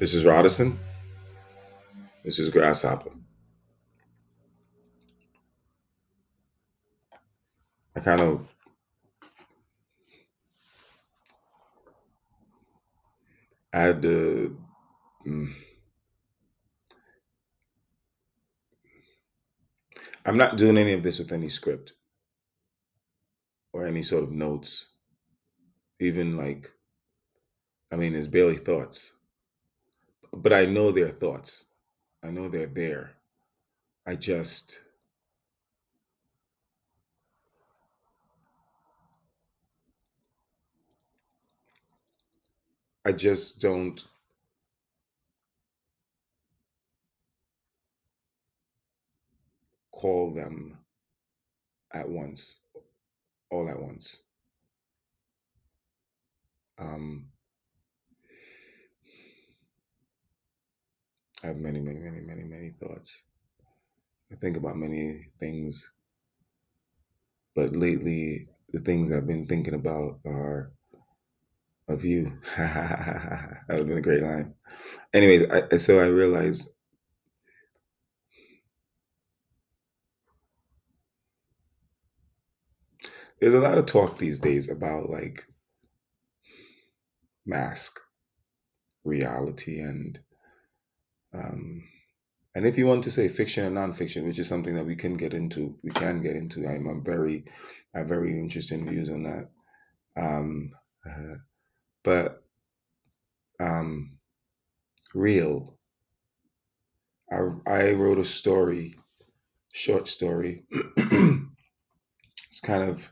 This is Rodison. This is Grasshopper. I kind of had to. mm, I'm not doing any of this with any script or any sort of notes. Even like, I mean, it's barely thoughts, but I know they're thoughts. I know they're there. I just, I just don't call them at once, all at once. Um, I have many, many, many, many, many thoughts. I think about many things, but lately, the things I've been thinking about are of you. That would have been a great line. Anyways, so I realized there's a lot of talk these days about like mask reality um, and if you want to say fiction and nonfiction, which is something that we can get into. I have very interesting views on that. Um, uh, but um, real, I wrote a story, short story. It's kind of,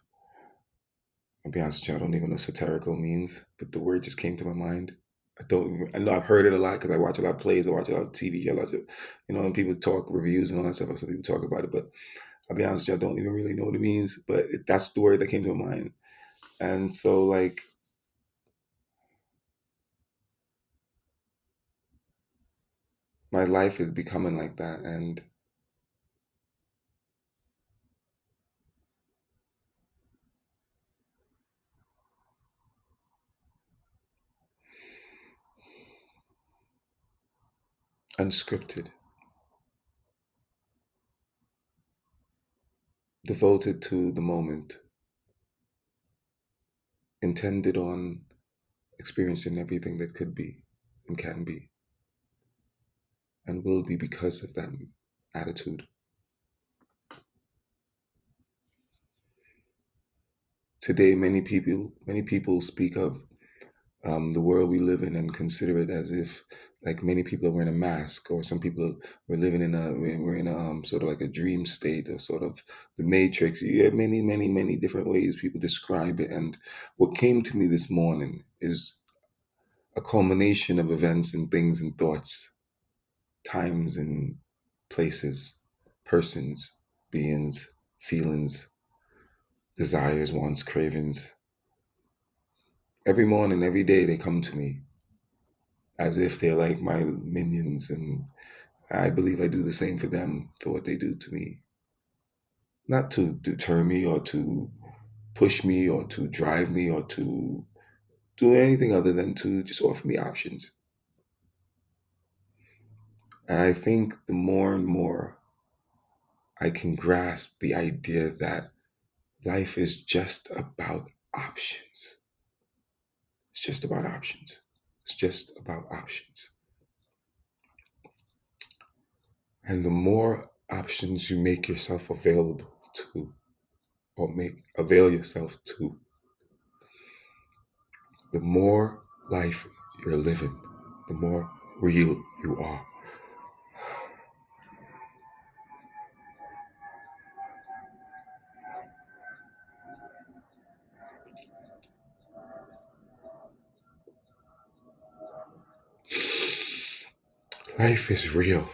I'll be honest with you, I don't even know what satirical means, but the word just came to my mind. I know I've heard it a lot because I watch a lot of plays, I watch a lot of TV, I watch it, and people talk reviews and all that stuff. So people talk about it, but I'll be honest with you, I don't even really know what it means. But that's the word that came to my mind, and so like my life is becoming like that, and unscripted, devoted to the moment, intended on experiencing everything that could be and can be and will be because of that attitude. Today, many people speak of the world we live in and consider it as if like many people are wearing a mask, or some people we're living in a we're in a sort of like a dream state, or sort of the matrix. You have many, many, many different ways people describe it, and what came to me this morning is a culmination of events and things and thoughts, times and places, persons, beings, feelings, desires, wants, cravings. Every morning, every day, they come to me as if they're like my minions, and I believe I do the same for them for what they do to me. Not to deter me or to push me or to drive me or to do anything other than to just offer me options. And I think the more and more I can grasp the idea that life is just about options. It's just about options. It's just about options. And the more options you make yourself available to, or make avail yourself to, the more life you're living, the more real you are. Life is real.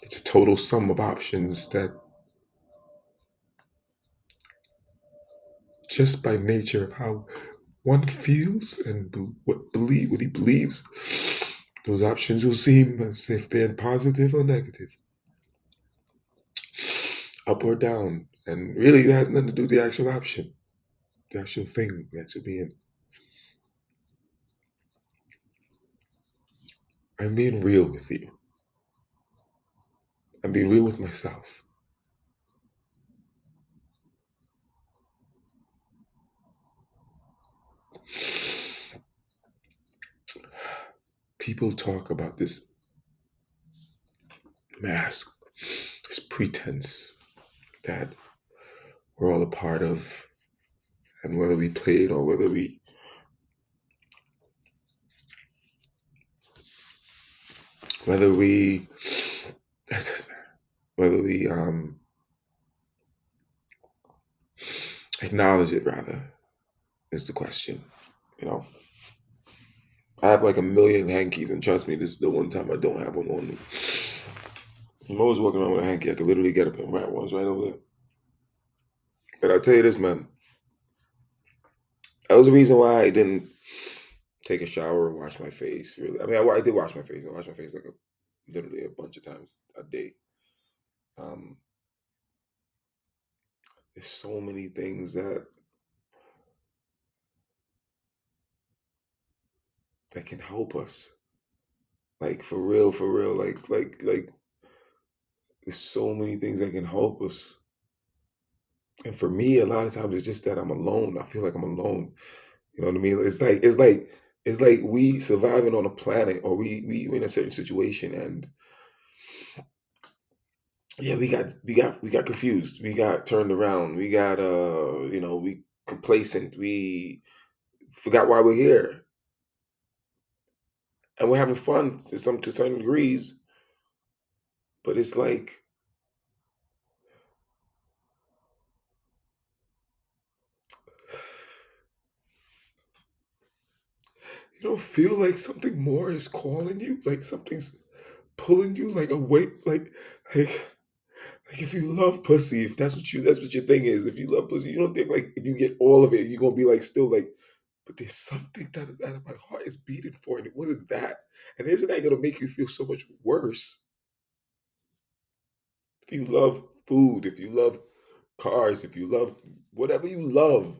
It's a total sum of options that, just by nature of how one feels and what he believes, those options will seem as if they're positive or negative, up or down. And really, it has nothing to do with the actual option, the actual thing, the actual being. I'm being real with you. I'm being real with myself. People talk about this mask, this pretense that we're all a part of, and whether we play it or whether we whether we acknowledge it, rather, is the question. You know, I have like a million hankies, and trust me, this is the one time I don't have one on me. I'm always walking around with a hanky. I could literally get up and wrap one's right over there. But I'll tell you this, man. That was the reason why I didn't take a shower or wash my face. Really, I mean, I did wash my face. I wash my face like literally a bunch of times a day. Um, there's so many things that can help us. Like for real. Like there's so many things that can help us. And for me, a lot of times it's just that I'm alone. I feel like I'm alone. You know what I mean? It's like we surviving on a planet, or we in a certain situation, and yeah, we got confused. We got turned around. We got we complacent. We forgot why we're here, and we're having fun to certain degrees. But it's like you don't feel like something more is calling you, like something's pulling you like away, like like if you love pussy, if that's what your thing is. If you love pussy, you don't think like if you get all of it, you're gonna be like still like, but there's something that out of my heart is beating for, and it wasn't that. And isn't that gonna make you feel so much worse? If you love food, if you love cars, if you love whatever you love,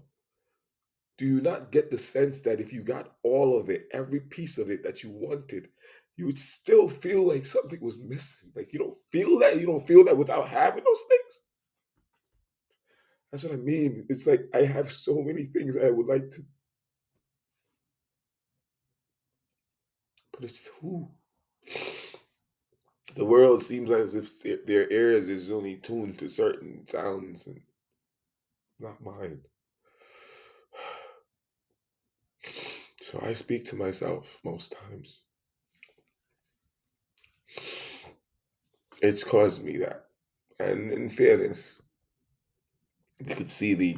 do you not get the sense that if you got all of it, every piece of it that you wanted, you would still feel like something was missing? Like you don't feel that? You don't feel that without having those things? That's what I mean. It's like I have so many things I would like to, but it's who. The world seems as if their ears is only tuned to certain sounds and not mine. So I speak to myself most times. It's caused me that. And in fairness, you could see the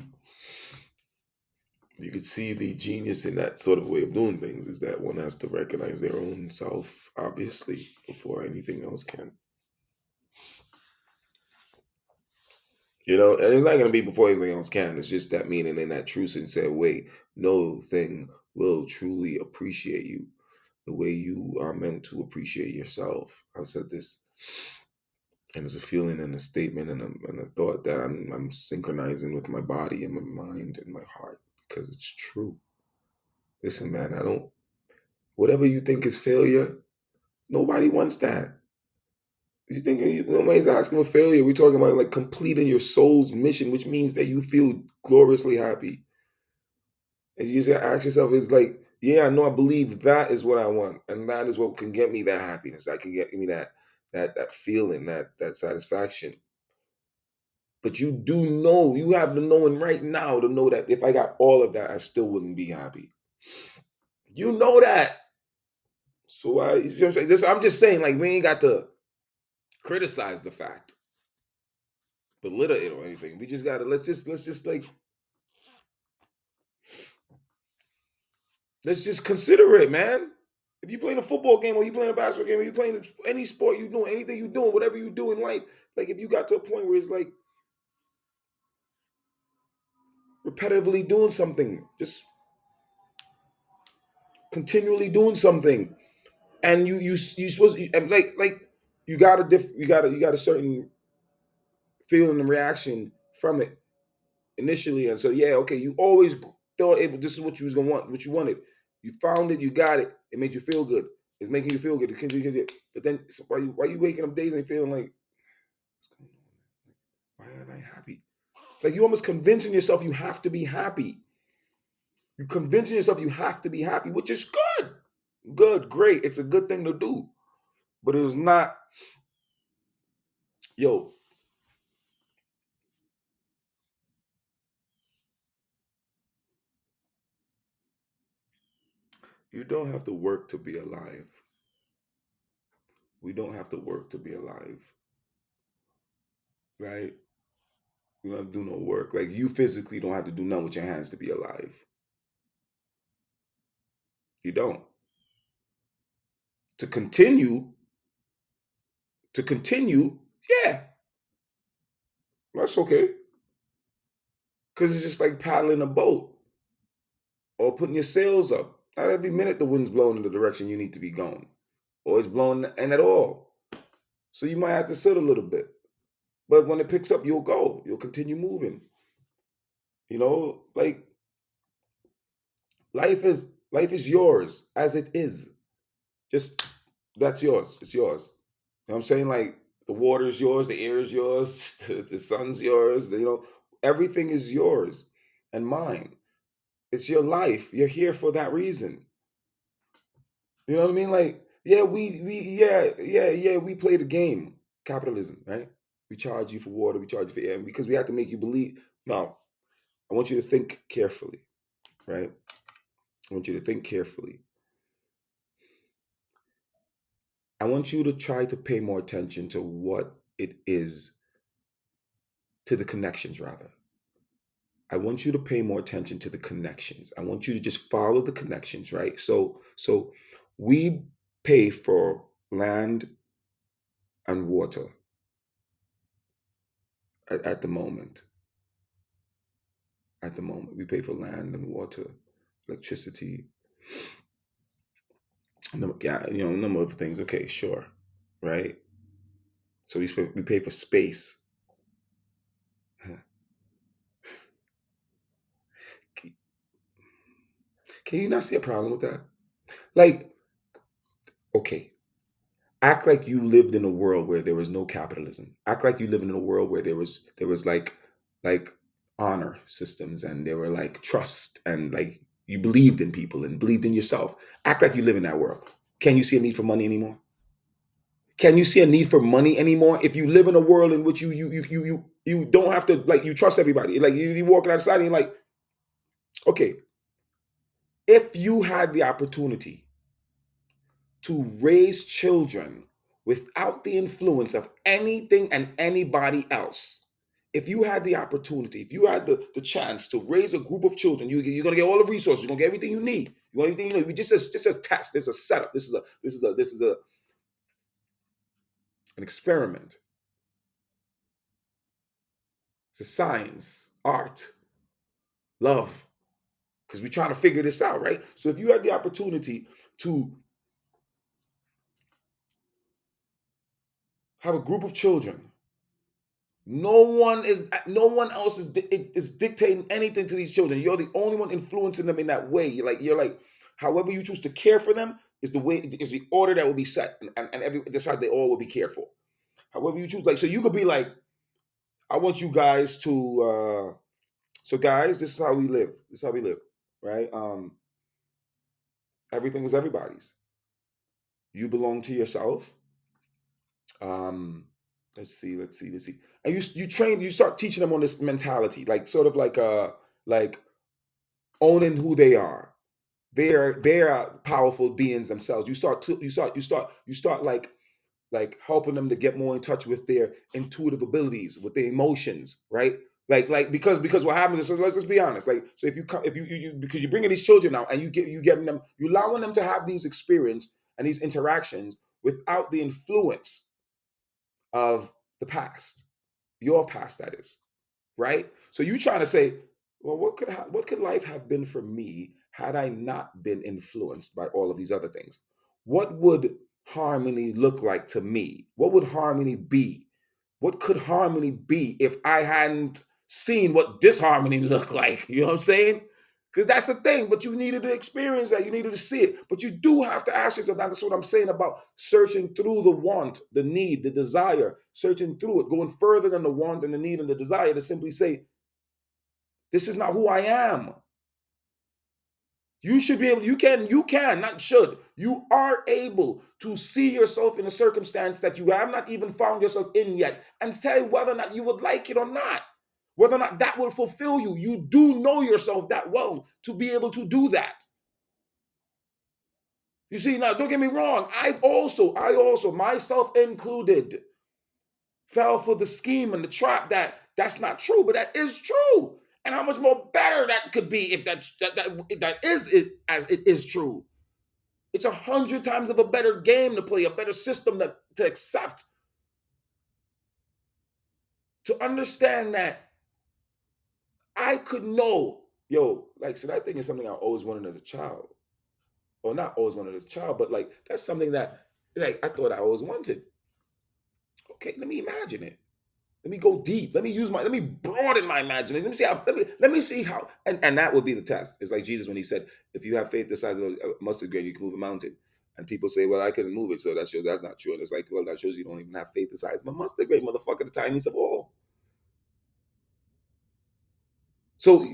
you could see the genius in that sort of way of doing things is that one has to recognize their own self, obviously, before anything else can. And it's not going to be before anything else can. It's just that meaning in that true sincere way. No thing will truly appreciate you the way you are meant to appreciate yourself. I've said this, and it's a feeling and a statement and a thought that I'm synchronizing with my body and my mind and my heart because it's true. Listen, man, I don't. Whatever you think is failure, nobody wants that. You think nobody's asking for failure? We're talking about like completing your soul's mission, which means that you feel gloriously happy. And you just gotta ask yourself, is like, yeah, I know I believe that is what I want, and that is what can get me that happiness. That can get me that feeling, that satisfaction. But you do know, you have the knowing right now to know that if I got all of that, I still wouldn't be happy. You know that. So why you see what I'm saying? I'm just saying, like, we ain't got to criticize the fact, belittle it or anything. We just gotta let's just like let's just consider it, man. If you playing a football game or you playing a basketball game or you playing any sport, you doing anything you doing, whatever you do in life, like if you got to a point where it's like repetitively doing something, just continually doing something, and you supposed and like you got a certain feeling and reaction from it initially, and so yeah, okay, you always thought this is what you was gonna want, what you wanted. You found it, you got it, it made you feel good. It's making you feel good. But then why you waking up days and feeling like, what's going on? Why aren't I happy? Like you almost convincing yourself you have to be happy. You're convincing yourself you have to be happy, which is good. Good, great. It's a good thing to do. But it is not, yo, you don't have to work to be alive. We don't have to work to be alive, right? You don't have to do no work. Like you physically don't have to do nothing with your hands to be alive. You don't. To continue, to continue, yeah, that's okay. Because it's just like paddling a boat or putting your sails up. Not every minute the wind's blowing in the direction you need to be going, or it's blowing and at all. So you might have to sit a little bit. But when it picks up, you'll go. You'll continue moving. Like life is yours as it is. Just that's yours. It's yours. You know what I'm saying? Like the water is yours, the air is yours, the sun's yours, everything is yours and mine. It's your life. You're here for that reason. You know what I mean? Like, yeah, we play the game. Capitalism, right? We charge you for water, we charge you for air, because we have to make you believe. Now, I want you to think carefully, right? I want you to think carefully. I want you to try to pay more attention to what it is, to the connections rather. I want you to pay more attention to the connections. I want you to just follow the connections, right? So we pay for land and water at the moment. At the moment, we pay for land and water, electricity, yeah, a number of things. Okay, sure, right? So we pay for space. Can you not see a problem with that? Like, okay, act like you lived in a world where there was no capitalism. Act like you lived in a world where there was like honor systems, and there were like trust, and like you believed in people and believed in yourself. Act like you live in that world. Can you see a need for money anymore? Can you see a need for money anymore if you live in a world in which you don't have to, like, you trust everybody? Like you walking outside and you're like, okay, if you had the opportunity to raise children without the influence of anything and anybody else. If you had the opportunity, if you had the chance to raise a group of children, you're gonna get all the resources, you're gonna get everything you need. You want everything you need. Just a test, this is a setup, this is an experiment. It's a science, art, love, because we're trying to figure this out, right? So if you had the opportunity to have a group of children. No one else is dictating anything to these children. You're the only one influencing them in that way. You're like, however you choose to care for them is the order that will be set, and that's how they all will be cared for. However you choose, like, so you could be like, I want you guys to so guys, this is how we live. This is how we live, right? Everything is everybody's. You belong to yourself. Um, let's see. And you start teaching them on this mentality, like sort of like owning who they are. They are powerful beings themselves. You start like helping them to get more in touch with their intuitive abilities, with their emotions, right? Like because what happens is, so let's just be honest. Like, so if you come, if you because you're bringing these children out, and you allowing them to have these experience and these interactions without the influence of the past, your past, that is, right? So you trying to say, well, what could life have been for me had I not been influenced by all of these other things? What would harmony look like to me? What would harmony be? What could harmony be if I hadn't seen what disharmony looked like? You know what I'm saying? Because that's the thing, but you needed to experience that. You needed to see it. But you do have to ask yourself, that's what I'm saying about searching through the want, the need, the desire, searching through it, going further than the want and the need and the desire to simply say, this is not who I am. You should be able, not should. You are able to see yourself in a circumstance that you have not even found yourself in yet and tell whether or not you would like it or not, whether or not that will fulfill you. You do know yourself that well to be able to do that. You see, now don't get me wrong. I also, myself included, fell for the scheme and the trap that's not true, but that is true. And how much more better that could be if that is it as it is true. It's 100 times of a better game to play, a better system to accept, to understand that I could know, yo, like, so that thing is something I always wanted as a child. Or not always wanted as a child, but like, that's something that, like, I thought I always wanted. Okay, let me imagine it. Let me go deep. Let me broaden my imagination. Let me see how, and that would be the test. It's like Jesus when he said, if you have faith the size of a mustard grain, you can move a mountain. And people say, well, I couldn't move it, so that shows that's not true. And it's like, well, that shows you don't even have faith the size of a mustard grain, motherfucker, the tiniest of all. So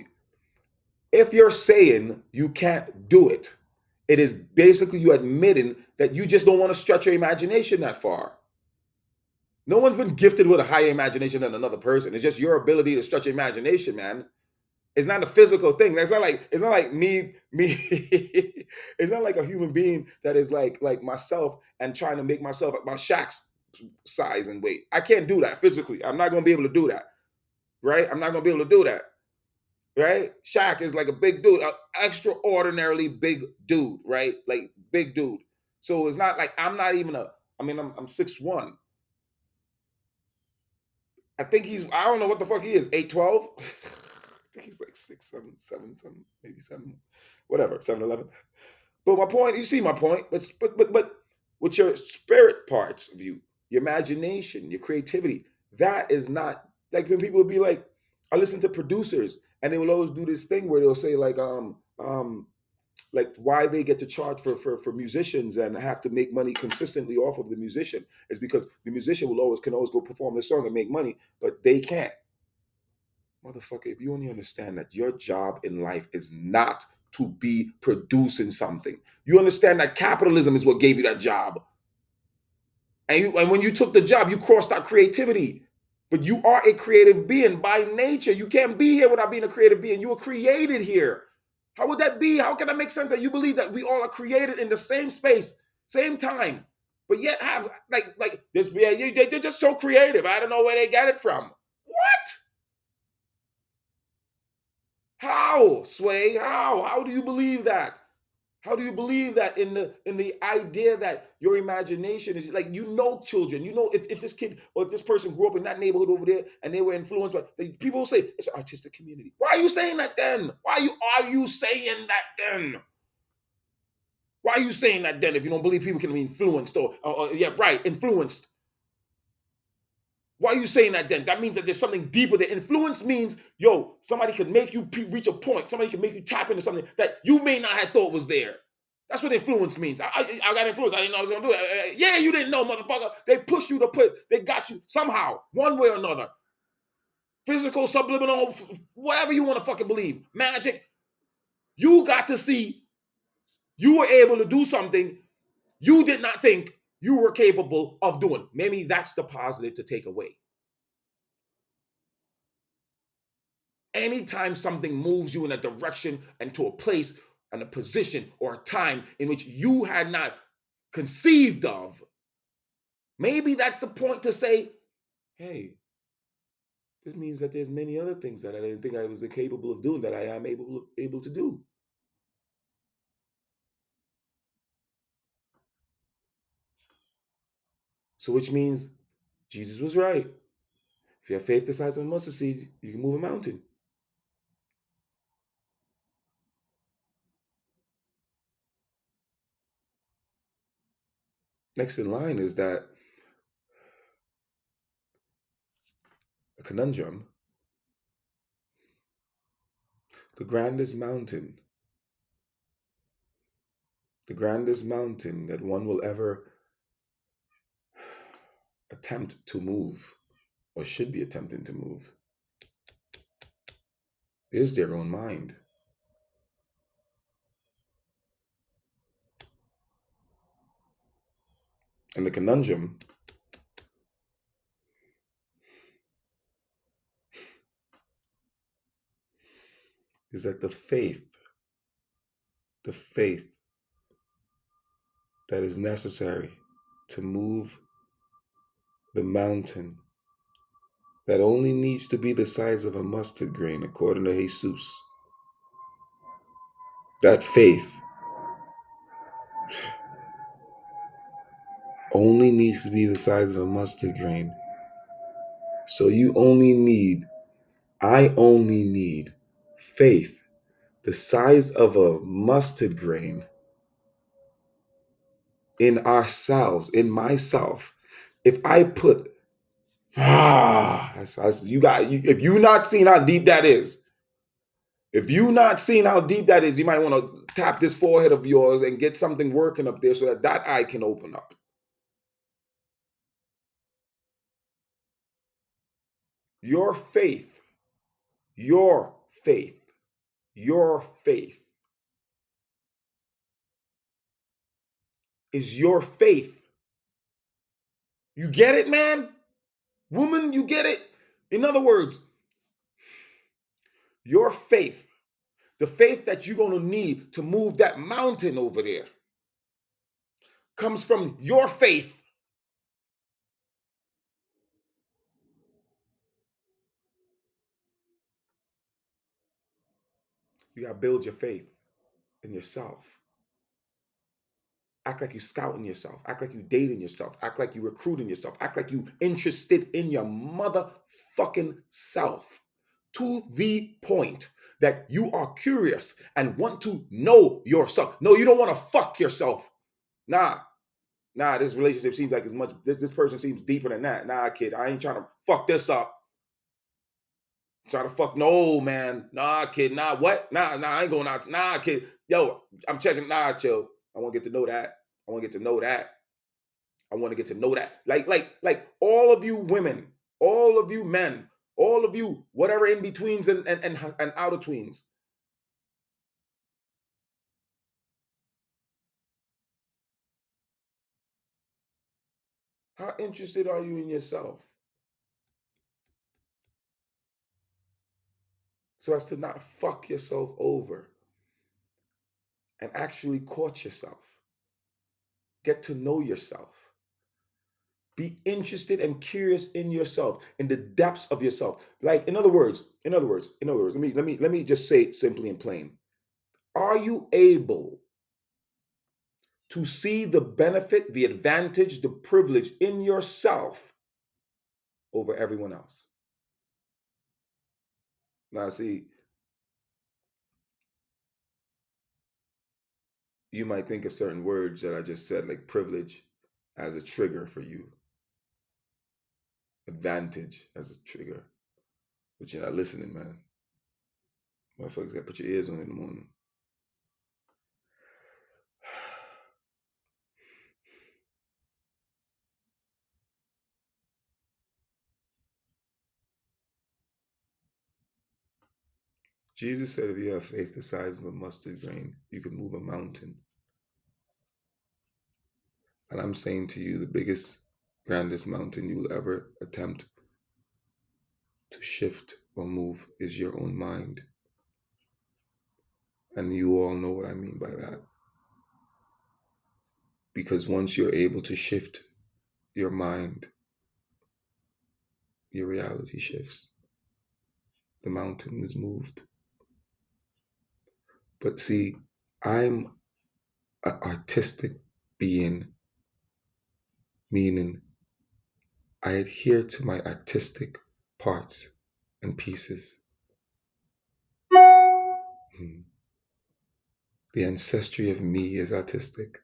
if you're saying you can't do it, it is basically you admitting that you just don't want to stretch your imagination that far. No one's been gifted with a higher imagination than another person. It's just your ability to stretch your imagination, man. It's not a physical thing. It's not like me. It's not like a human being that is like myself and trying to make myself my Shaq's size and weight. I can't do that physically. I'm not gonna be able to do that. Right? I'm not gonna be able to do that. Right? Shaq is like a big dude, an extraordinarily big dude, right? Like big dude. So it's not like I'm not even a. I mean, I'm 6'1". I think I don't know what the fuck he is, 8'12". I think he's like 6'7", 7', maybe 7, whatever, 7'11". But my point, you see my point. But with your spirit parts of you, your imagination, your creativity, that is not like when people would be like, I listen to producers and they will always do this thing where they'll say like why they get to charge for musicians and have to make money consistently off of the musician is because the musician can always go perform the song and make money, but they can't. Motherfucker, if you only understand that your job in life is not to be producing something, you understand that capitalism is what gave you that job. And when you took the job, you crossed out creativity. But you are a creative being by nature. You can't be here without being a creative being. You were created here. How would that be? How can that make sense that you believe that we all are created in the same space, same time, but yet have like this? Yeah, they're just so creative. I don't know where they get it from. What? How, Sway? How do you believe that? How do you believe that in the idea that your imagination is like children, if this kid or if this person grew up in that neighborhood over there and they were influenced by people will say it's an artistic community. Why are you saying that then? Why are you saying that then? Why are you saying that then if you don't believe people can be influenced or yeah, right, influenced? Why are you saying that then? That means that there's something deeper there. Influence means, yo, somebody could make you reach a point. Somebody can make you tap into something that you may not have thought was there. That's what influence means. I got influence. I didn't know I was gonna do that. Yeah, you didn't know, motherfucker. They pushed you they got you somehow, one way or another. Physical, subliminal, whatever you want to fucking believe. Magic. You got to see you were able to do something you did not think you were capable of doing. Maybe that's the positive to take away. Anytime something moves you in a direction and to a place and a position or a time in which you had not conceived of, maybe that's the point to say, hey, this means that there's many other things that I didn't think I was capable of doing that I am able to do. So which means Jesus was right. If you have faith the size of a mustard seed, you can move a mountain. Next in line is that a conundrum. The grandest mountain, the grandest mountain that one will ever attempt to move or should be attempting to move is their own mind. And the conundrum is that the faith that is necessary to move the mountain that only needs to be the size of a mustard grain, according to Jesus, that faith only needs to be the size of a mustard grain. So I only need faith the size of a mustard grain in ourselves, in myself. If I put you got if you not seen how deep that is, if you not seen how deep that is, you might want to tap this forehead of yours and get something working up there so that that eye can open up. Your faith, your faith, your faith is your faith. You get it, man? Woman, you get it? In other words, your faith, the faith that you're going to need to move that mountain over there, comes from your faith. You got to build your faith in yourself. Act like you scouting yourself. Act like you dating yourself. Act like you recruiting yourself. Act like you interested in your motherfucking self to the point that you are curious and want to know yourself. No, you don't want to fuck yourself. Nah, this relationship seems like as much, this person seems deeper than that. Nah, kid, I ain't trying to fuck this up. Try to fuck, no, man. Nah, kid, nah, what? Nah, I ain't going out. Nah, kid. Yo, I'm checking, nah, chill. I want to get to know that. I want to get to know that. I want to get to know that. Like all of you women, all of you men, all of you, whatever in betweens and out of tweens. How interested are you in yourself? So as to not fuck yourself over and actually court yourself. Get to know yourself. Be interested and curious in yourself, in the depths of yourself. Like, let me just say it simply and plain. Are you able to see the benefit, the advantage, the privilege in yourself over everyone else? Now, see, you might think of certain words that I just said, like privilege, as a trigger for you, advantage as a trigger, but you're not listening, man. Motherfuckers got to put your ears on in the morning. Jesus said, if you have faith the size of a mustard grain, you can move a mountain. And I'm saying to you, the biggest, grandest mountain you will ever attempt to shift or move is your own mind. And you all know what I mean by that. Because once you're able to shift your mind, your reality shifts. The mountain is moved. But see, I'm an artistic being, meaning I adhere to my artistic parts and pieces. Hmm. The ancestry of me is artistic.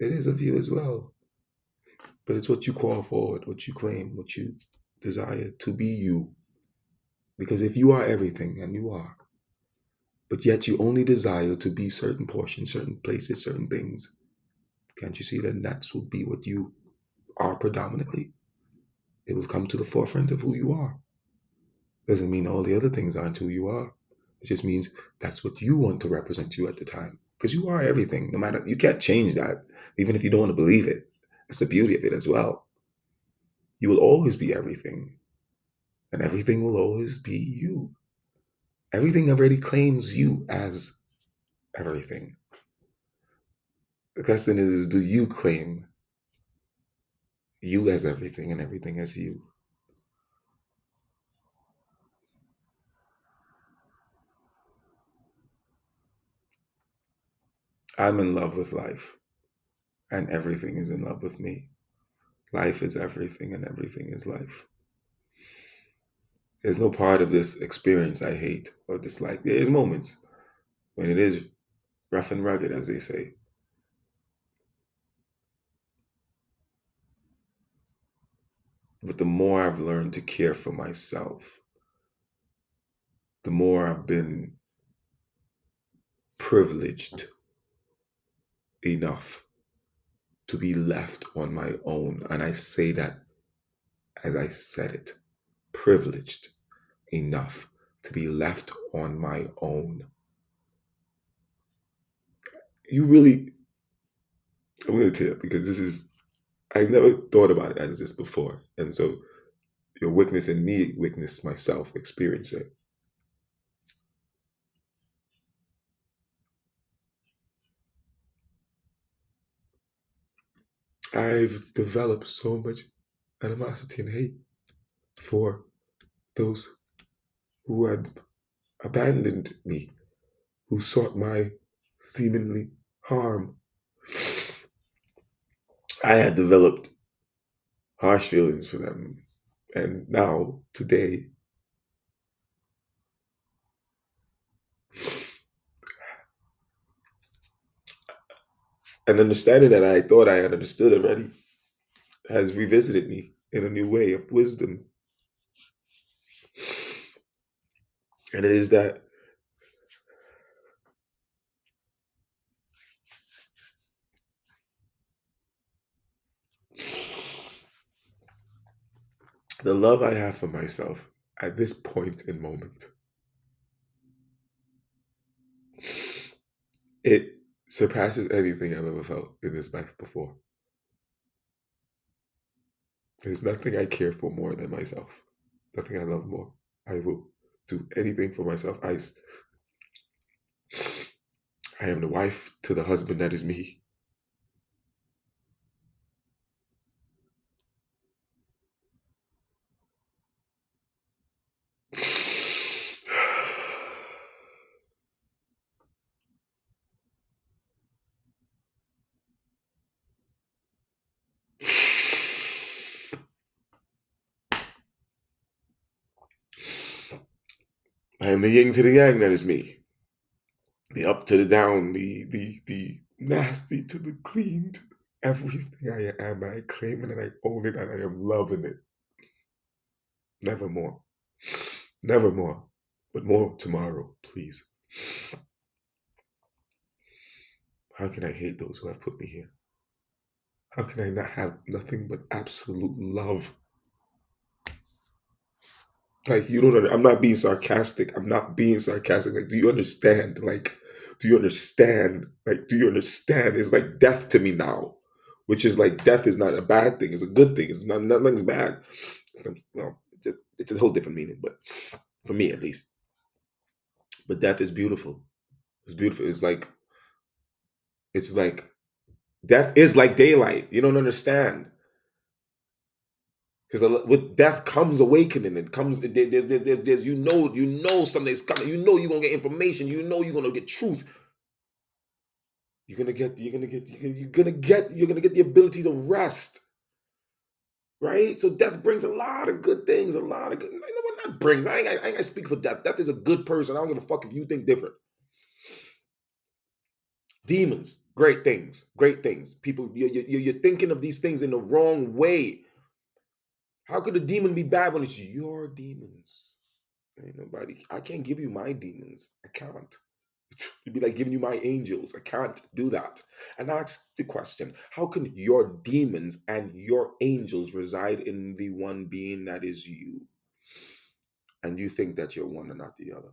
It is of you as well. But it's what you call forward, what you claim, what you desire to be you. Because if you are everything, and you are, but yet you only desire to be certain portions, certain places, certain things. Can't you see that that will be what you are predominantly? It will come to the forefront of who you are. Doesn't mean all the other things aren't who you are. It just means that's what you want to represent you at the time. Because you are everything, no matter, you can't change that, even if you don't want to believe it. That's the beauty of it as well. You will always be everything, and everything will always be you. Everything already claims you as everything. The question is, do you claim you as everything and everything as you? I'm in love with life, and everything is in love with me. Life is everything, and everything is life. There's no part of this experience I hate or dislike. There's moments when it is rough and rugged, as they say. But the more I've learned to care for myself, the more I've been privileged enough to be left on my own. And I say that as I said it, privileged enough to be left on my own. You really, I'm going to tell you because this is, I've never thought about it as this before. And so your witness and me witness myself experience it. I've developed so much animosity and hate for those who had abandoned me, who sought my seemingly harm. I had developed harsh feelings for them. And now, today, an understanding that I thought I had understood already has revisited me in a new way of wisdom. And it is that the love I have for myself at this point in moment, it surpasses anything I've ever felt in this life before. There's nothing I care for more than myself. Nothing I love more. I will do anything for myself. I am the wife to the husband that is me. I am the yin to the yang that is me. The up to the down, the nasty to the clean, to everything I am. I claim it and I own it and I am loving it. Never more. Never more. But more tomorrow, please. How can I hate those who have put me here? How can I not have nothing but absolute love? Like, you don't I'm not being sarcastic. I'm not being sarcastic. Like, do you understand? Like, do you understand? Like, do you understand? It's like death to me now, which is like death is not a bad thing. It's a good thing. It's not, nothing's bad. Well, it's a whole different meaning, but for me at least. But death is beautiful. It's beautiful. It's like death is like daylight. You don't understand. Because with death comes awakening. It comes there's you know something's coming. You know you're gonna get information. You know you're gonna get truth. You're gonna get the ability to rest, right? So death brings a lot of good things, a lot of good. You know what that brings? I ain't gonna speak for death. Death is a good person. I don't give a fuck if you think different. Demons, great things, great things. People, you're thinking of these things in the wrong way. How could a demon be bad when it's your demons? Ain't nobody. I can't give you my demons. I can't. It'd be like giving you my angels. I can't do that. And ask the question, how can your demons and your angels reside in the one being that is you? And you think that you're one and not the other.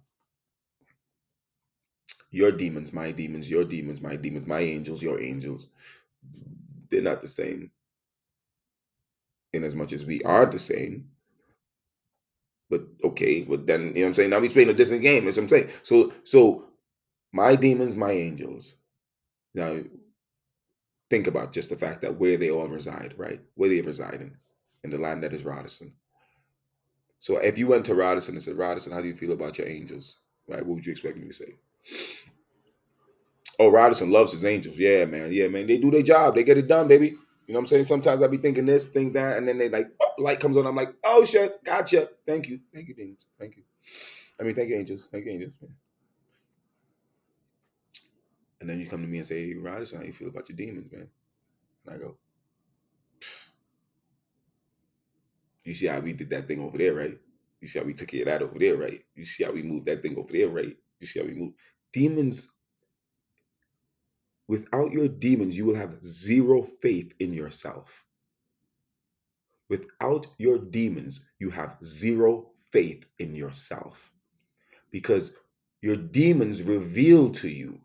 Your demons, my demons, your demons, my angels, your angels. They're not the same in as much as we are the same. But okay, but then you know what I'm saying? Now we playing a different game. That's what I'm saying. So my demons, my angels. Now think about just the fact that where they all reside, right? Where they reside in the land that is Radisson. So if you went to Radisson and said, Radisson, how do you feel about your angels? Right? What would you expect me to say? Oh, Radisson loves his angels. Yeah, man. Yeah, man. They do their job. They get it done, baby. You know what I'm saying? Sometimes I be thinking this, think that, and then they like, oh, light comes on. I'm like, oh shit, gotcha. Thank you. Thank you, demons. Thank you. I mean, thank you, angels. Thank you, angels. And then you come to me and say, hey, Radisson, how you feel about your demons, man? And I go, you see how we did that thing over there, right? You see how we took care of that over there, right? You see how we moved that thing over there, right? You see how we move. Demons, without your demons, you will have zero faith in yourself. Without your demons, you have zero faith in yourself because your demons reveal to you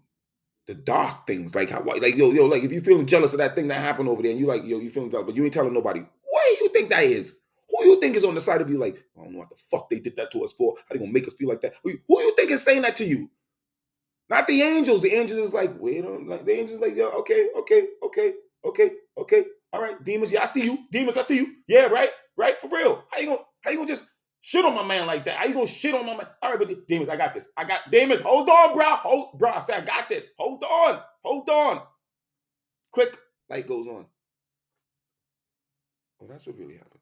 the dark things, like how, like yo, like if you're feeling jealous of that thing that happened over there, and you like, yo, you feeling jealous, but you ain't telling nobody. What do you think that is? Who you think is on the side of you? Like, I don't know what the fuck they did that to us for. How they gonna make us feel like that? Who you think is saying that to you? Not the angels. The angels is like, wait on, like the angels like, yo, okay, okay, okay, okay, okay. All right, demons, yeah, I see you. Demons, I see you. Yeah, right, right, for real. How you gonna just shit on my man like that? How you gonna shit on my man? All right, but demons, I got this. I got demons. Hold on, bro. I said I got this. Hold on. Click, light goes on. Oh, that's what really happened.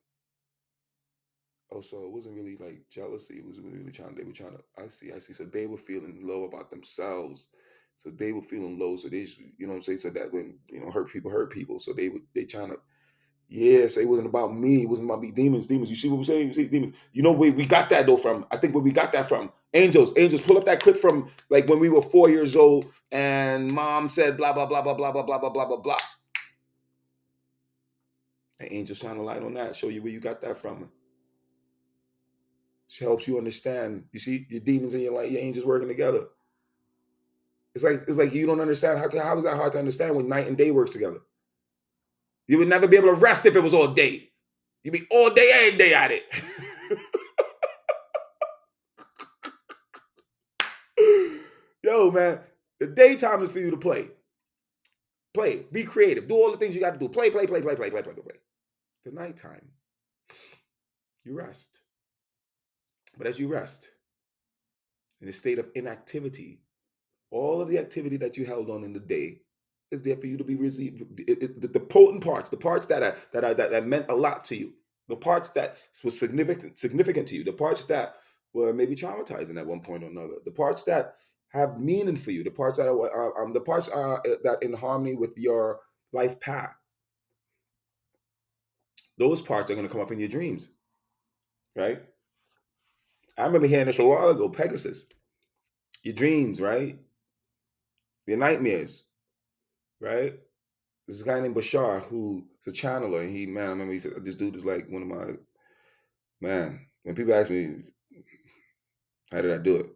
Oh, so it wasn't really like jealousy. It was really trying. They were trying to. I see. So they were feeling low about themselves. So they were feeling low. So they, you know what I'm saying. So that when hurt people. So they trying to. Yeah. So it wasn't about me. It wasn't about me. Demons. You see what we're saying? You see demons. You know where we got that though from? I think where we got that from. Angels. Pull up that clip from like when we were 4 years old and mom said blah blah blah blah blah blah blah blah blah blah blah. And angels shine a light on that. Show you where you got that from. She helps you understand. You see your demons and your angels working together. It's like you don't understand how is that hard to understand when night and day works together. You would never be able to rest if it was all day. You'd be all day every day at it. Yo, man, the daytime is for you to play, be creative, do all the things you got to do. Play. The nighttime, you rest. But as you rest in a state of inactivity, all of the activity that you held on in the day is there for you to be received. The potent parts, the parts that meant a lot to you, the parts that was significant to you, the parts that were maybe traumatizing at one point or another, the parts that have meaning for you, the parts that are that in harmony with your life path. Those parts are going to come up in your dreams, right? I remember hearing this a while ago. Pegasus, your dreams, right? Your nightmares, right? There's a guy named Bashar who's a channeler. And I remember he said, this dude is like one of my, man, when people ask me, how did I do it?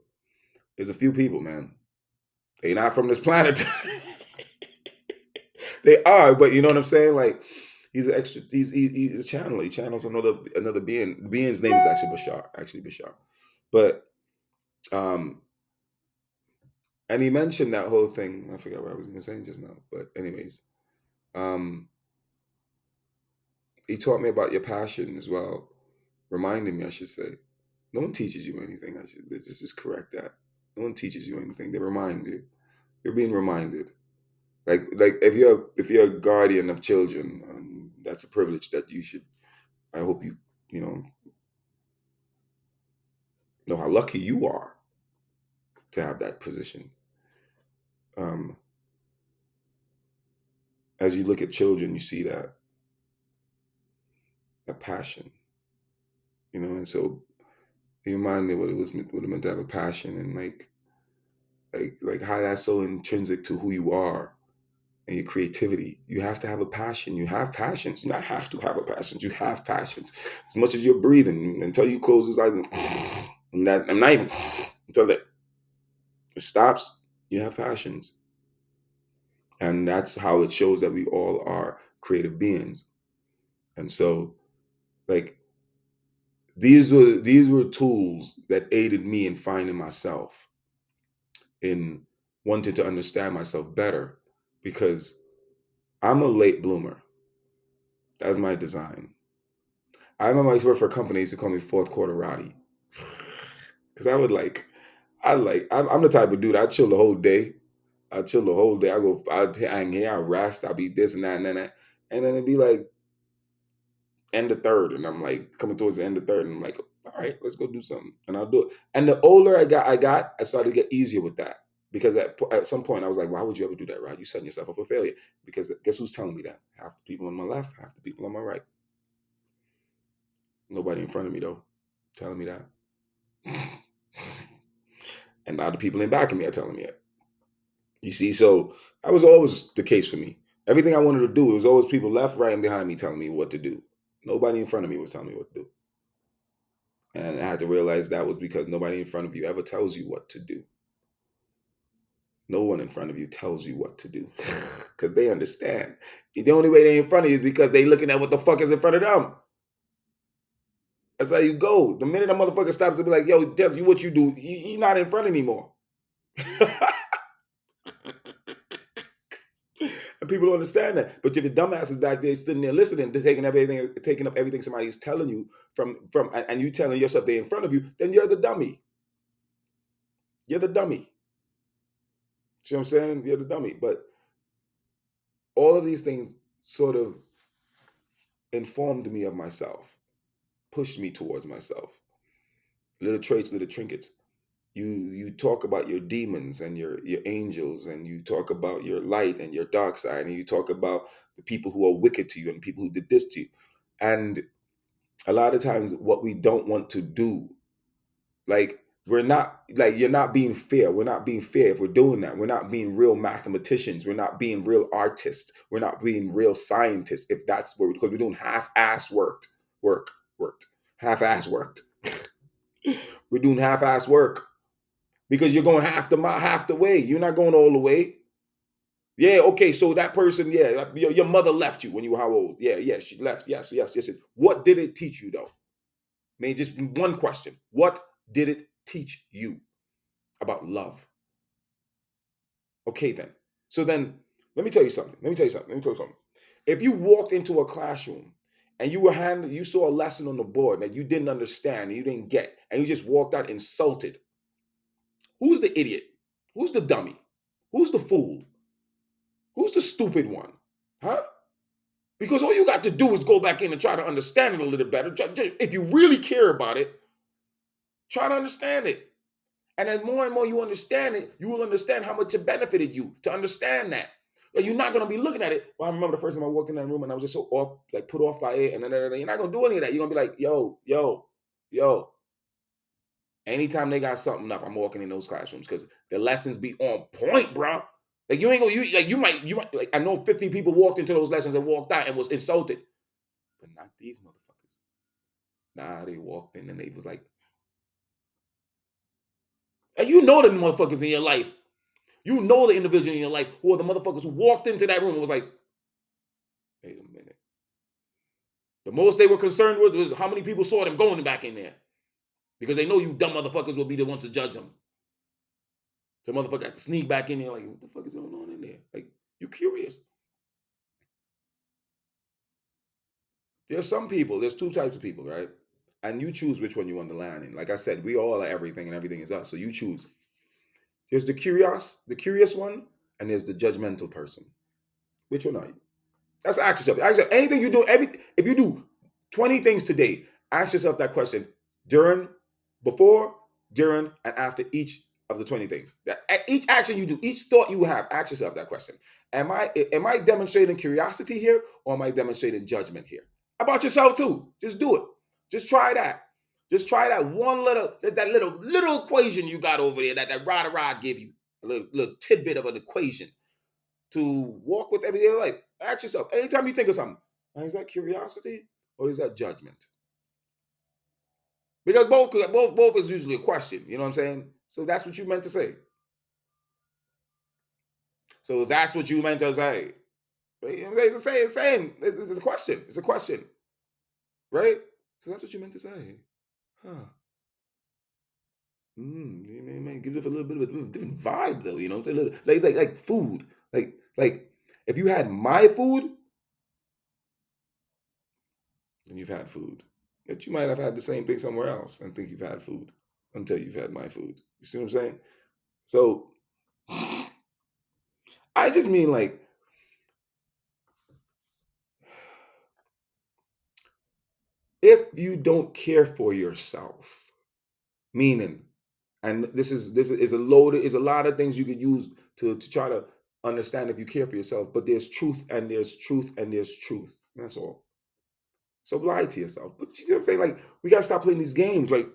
There's a few people, man. They not from this planet. They are, but you know what I'm saying? Like, he's an extra, he's a channeler. He channels another being. The being's name is actually Bashar. But, and he mentioned that whole thing. I forgot what I was even saying just now. But anyways, um, he taught me about your passion as well. Reminding me, I should say. No one teaches you anything. Let's just correct that. No one teaches you anything. They remind you. You're being reminded. Like if you're a guardian of children, that's a privilege that you should. I hope you know how lucky you are to have that position. Um, as you look at children, you see that passion, and so you remind me what it meant to have a passion and like like how that's so intrinsic to who you are and your creativity. You have to have a passion. You have passions. You not have to have a passion. You have passions. As much as you're breathing until you close your eyes. I'm not even until it stops. You have passions, and that's how it shows that we all are creative beings. And so, like these were tools that aided me in finding myself, in wanting to understand myself better, because I'm a late bloomer. That's my design. I remember I used to work for a company. They used to call me fourth quarter Roddy, because I'm the type of dude. I chill the whole day. I chill the whole day. I hang here. I rest. I be this and that and then that, and then it'd be like end of third, and I'm like coming towards the end of third, and I'm like, all right, let's go do something, and I'll do it. And the older I started to get easier with that, because at some point I was like, why would you ever do that, Rod? You setting yourself up for failure. Because guess who's telling me that? Half the people on my left, half the people on my right. Nobody in front of me though, telling me that. And now the people in back of me are telling me it. You see, so that was always the case for me. Everything I wanted to do, it was always people left, right, and behind me telling me what to do. Nobody in front of me was telling me what to do. And I had to realize that was because nobody in front of you ever tells you what to do. No one in front of you tells you what to do, because they understand. The only way they're in front of you is because they looking at what the fuck is in front of them. That's how you go. The minute a motherfucker stops and be like, yo, tell you what you do, you're not in front anymore. And people don't understand that. But if the dumbasses back there sitting there listening, they're taking up everything somebody's telling you and you telling yourself they're in front of you, then you're the dummy. You're the dummy. See what I'm saying? You're the dummy. But all of these things sort of informed me of myself, pushed me towards myself. Little traits, little trinkets. You talk about your demons and your angels, and you talk about your light and your dark side, and you talk about the people who are wicked to you and people who did this to you. And a lot of times what we don't want to do, like we're not, like you're not being fair. We're not being fair if we're doing that. We're not being real mathematicians. We're not being real artists. We're not being real scientists, if that's what, because we're doing half-ass worked half-ass worked. We're doing half-ass work because you're going half the way. You're not going all the way. Yeah, okay, so that person, yeah, your mother left you when you were how old? Yeah, she left. Yes. What did it teach you though? Maybe just one question. What did it teach you about love? Okay, then. So then, let me tell you something. If you walked into a classroom and you saw a lesson on the board that you didn't understand and you didn't get, and you just walked out insulted, who's the idiot? Who's the dummy? Who's the fool? Who's the stupid one? Huh? Because all you got to do is go back in and try to understand it a little better. If you really care about it, try to understand it. And as more and more you understand it, you will understand how much it benefited you to understand that. But you're not going to be looking at it. Well, I remember the first time I walked in that room and I was just so off, like put off by it. And you're not going to do any of that. You're going to be like, yo. Anytime they got something up, I'm walking in those classrooms because the lessons be on point, bro. Like you ain't gonna, you might, like I know 50 people walked into those lessons and walked out and was insulted. But not these motherfuckers. Nah, they walked in and they was like, and you know the motherfuckers in your life. You know the individual in your life who are the motherfuckers who walked into that room and was like, wait a minute. The most they were concerned with was how many people saw them going back in there. Because they know you dumb motherfuckers will be the ones to judge them. So motherfucker got to sneak back in there like, what the fuck is going on in there? Like, you curious. There's two types of people, right? And you choose which one you want to land in. Like I said, we all are everything and everything is us. So you choose. There's the curious one, and there's the judgmental person. Which one are you? That's ask yourself. Anything you do, if you do 20 things today, ask yourself that question before, during, and after each of the 20 things. Each action you do, each thought you have, ask yourself that question. Am I demonstrating curiosity here, or am I demonstrating judgment here? About yourself too. Just do it. Just try that. Just try that one little, there's that little equation you got over there that Rod give you. little tidbit of an equation to walk with everyday life. Ask yourself, anytime you think of something, is that curiosity or is that judgment? Because both is usually a question. You know what I'm saying? So that's what you meant to say. So that's what you meant to say. Right? You know what I'm saying? It's saying it's a question. It's a question, right? So that's what you meant to say, huh? Man, gives it a little bit of a different vibe, though. You know, like food, like if you had my food, then you've had food, but you might have had the same thing somewhere else and think you've had food until you've had my food. You see what I'm saying? So I just mean like if you don't care for yourself, meaning, and this is a lot of things you could use to try to understand if you care for yourself, but there's truth and there's truth and there's truth. That's all. So lie to yourself. But you know what I'm saying? Like we gotta stop playing these games. Like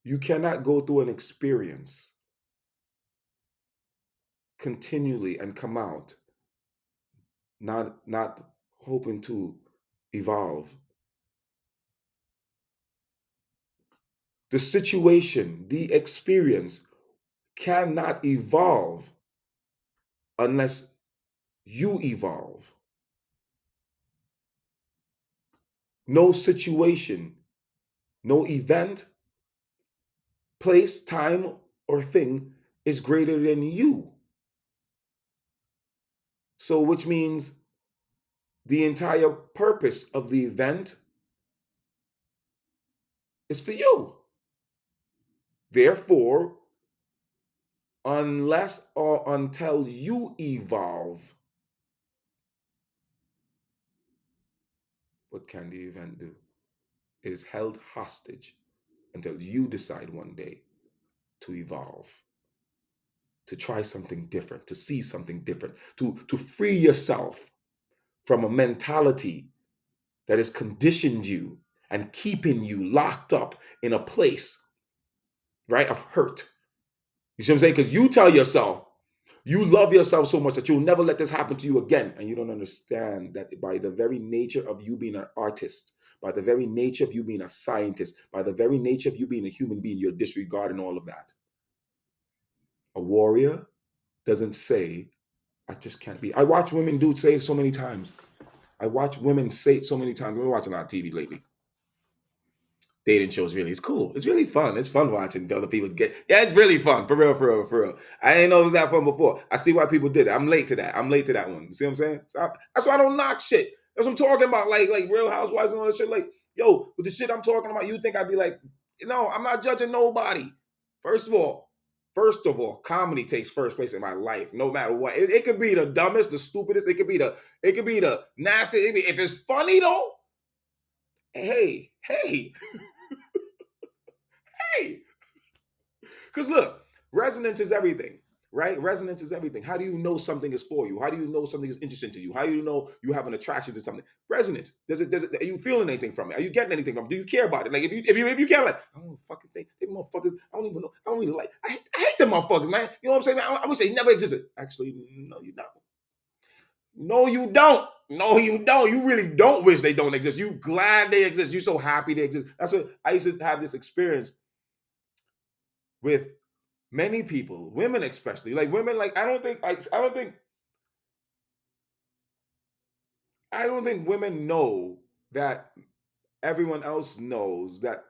you cannot go through an experience continually and come out not hoping to evolve. The situation, the experience cannot evolve unless you evolve. No situation, no event, place, time, or thing is greater than you. So, which means the entire purpose of the event is for you. Therefore, unless or until you evolve, what can the event do? It is held hostage until you decide one day to evolve, to try something different, to see something different, to free yourself from a mentality that has conditioned you and keeping you locked up in a place, right, of hurt. You see what I'm saying? Because you tell yourself you love yourself so much that you'll never let this happen to you again. And you don't understand that by the very nature of you being an artist, by the very nature of you being a scientist, by the very nature of you being a human being, you're disregarding all of that. A warrior doesn't say, I just can't be. I watch women do say it so many times. I watch women say it so many times. I've been watching a lot of TV lately. Dating shows really, it's cool. It's really fun. It's fun watching other people get. Yeah, it's really fun. For real, for real, for real. I didn't know it was that fun before. I see why people did it. I'm late to that. I'm late to that one. You see what I'm saying? That's why I don't knock shit. That's what I'm talking about. Like Real Housewives and all that shit. Like, yo, with the shit I'm talking about, you think I'd be like, no, I'm not judging nobody. First of all, comedy takes first place in my life, no matter what. It could be the dumbest, the stupidest. It could be the nasty. If it's funny though, hey, hey. Because look, resonance is everything, right? Resonance is everything. How do you know something is for you? How do you know something is interesting to you? How do you know you have an attraction to something? Resonance. Does it, are you feeling anything from it? Are you getting anything from it? Do you care about it? Like if you care, like, I don't fucking think they motherfuckers, I don't even know. I don't even like, I hate them motherfuckers, man. You know what I'm saying? I wish they never existed. Actually, no, you don't. No, you don't. No, you don't. You really don't wish they don't exist. You glad they exist. You so happy they exist. That's what I used to have this experience with many people, women especially, like women, like I don't think women know that everyone else knows that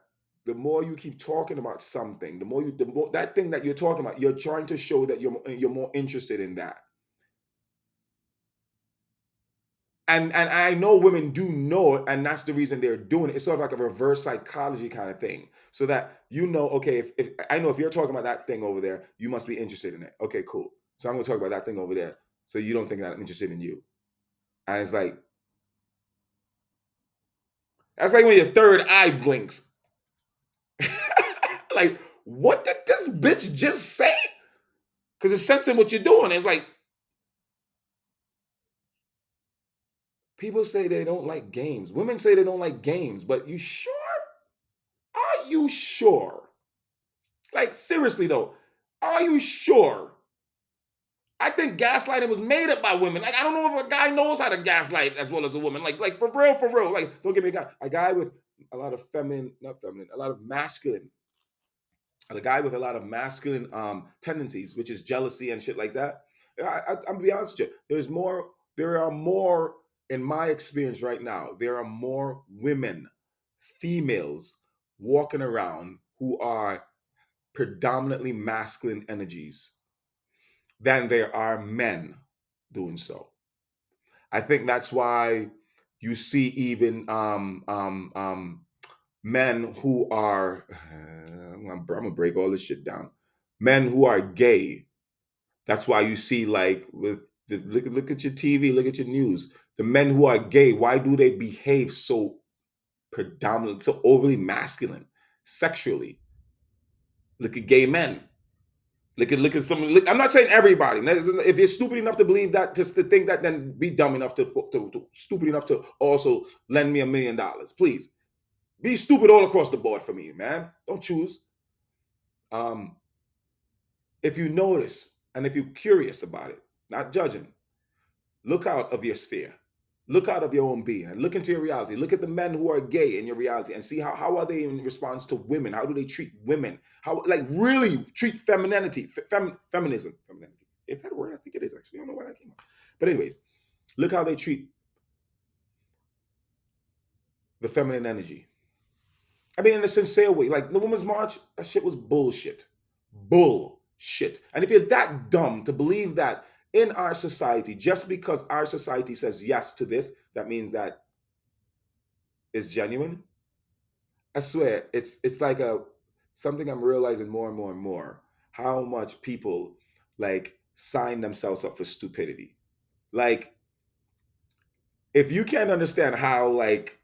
the more you keep talking about something, the more that thing that you're talking about, you're trying to show that you're more interested in that. And I know women do know it, and that's the reason they're doing it. It's sort of like a reverse psychology kind of thing. So that okay, if I know if you're talking about that thing over there, you must be interested in it. Okay, cool. So I'm gonna talk about that thing over there. So you don't think that I'm interested in you. And it's like, that's like when your third eye blinks. Like, what did this bitch just say? Because it's sensing what you're doing. It's like, people say they don't like games. Women say they don't like games, but you sure? Are you sure? Like, seriously though, are you sure? I think gaslighting was made up by women. Like, I don't know if a guy knows how to gaslight as well as a woman. Like for real, for real. Like, don't give me a guy with a lot of feminine, not feminine, a lot of masculine, a guy with a lot of masculine tendencies, which is jealousy and shit like that. I'm gonna be honest with you. There's more. There are more, in my experience right now. There are more women, females, walking around who are predominantly masculine energies than there are men doing so. I think that's why you see even men who are, I'm gonna break all this shit down. Men who are gay. That's why you see like with look at your TV, look at your news. The men who are gay, why do they behave so predominant, so overly masculine, sexually? Look at gay men. Look at some. I'm not saying everybody. If you're stupid enough to believe that, just to think that, then be dumb enough to stupid enough to also lend me $1 million. Please be stupid all across the board for me, man. Don't choose. Um, if you notice and if you're curious about it, not judging, look out of your sphere. Look out of your own being and look into your reality. Look at the men who are gay in your reality and see how are they in response to women? How do they treat women? How like really treat femininity, feminism, femininity. Is that a word? I think it is actually. I don't know where that came from. But anyways, look how they treat the feminine energy. I mean, in a sincere way. Like the Women's March, that shit was bullshit. Bullshit. And if you're that dumb to believe that in our society, just because our society says yes to this, that means that it's genuine. I swear, it's like a something I'm realizing more and more and more. How much people like sign themselves up for stupidity. Like, if you can't understand how like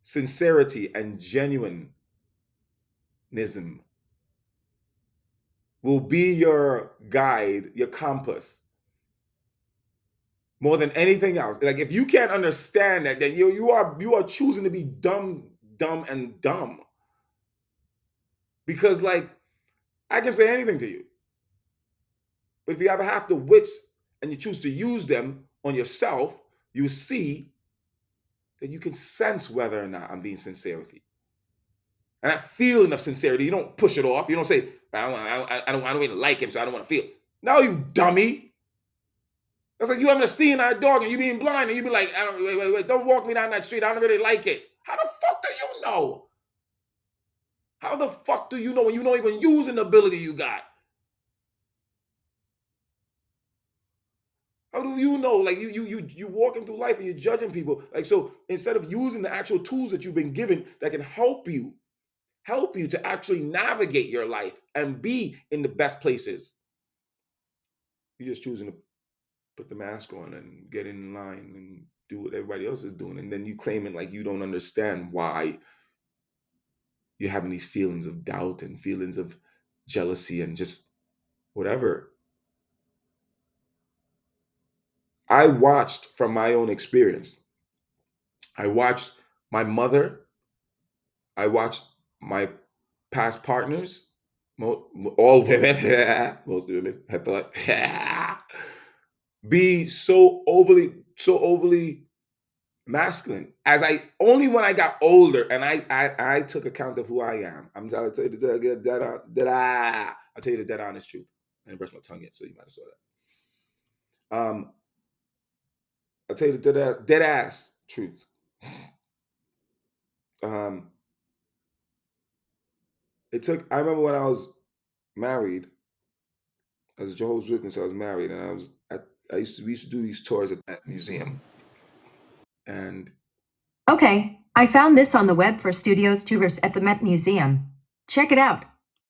sincerity and genuineism will be your guide, your compass, more than anything else. Like if you can't understand that, then you are choosing to be dumb, dumb, and dumb. Because like I can say anything to you, but if you ever have the wits and you choose to use them on yourself, you see that you can sense whether or not I'm being sincere with you. And that feeling of sincerity, you don't push it off. You don't say, I don't even like him, so I don't want to feel. No, you dummy. That's like you having a seeing eye dog and you being blind and you be like, wait, don't walk me down that street. I don't really like it. How the fuck do you know? How the fuck do you know when you don't even use an ability you got? How do you know? Like you walking through life and you're judging people. Like so, instead of using the actual tools that you've been given that can help you to actually navigate your life and be in the best places, you're just choosing to put the mask on and get in line and do what everybody else is doing, and then you claiming like you don't understand why you're having these feelings of doubt and feelings of jealousy and just whatever. I watched from my own experience. I watched my mother. I watched my past partners, all women, most women, I thought, be so overly masculine. As I only when I got older and I took account of who I am. I'll tell you I'll tell you the dead honest truth. I didn't brush my tongue yet, so you might have saw that. I'll tell you the dead ass truth. Um, I remember when I was married, as a Jehovah's Witness, I was married, and we used to do these tours at that museum, and Okay, I found this on the web for Studios Tours at the Met Museum. Check it out.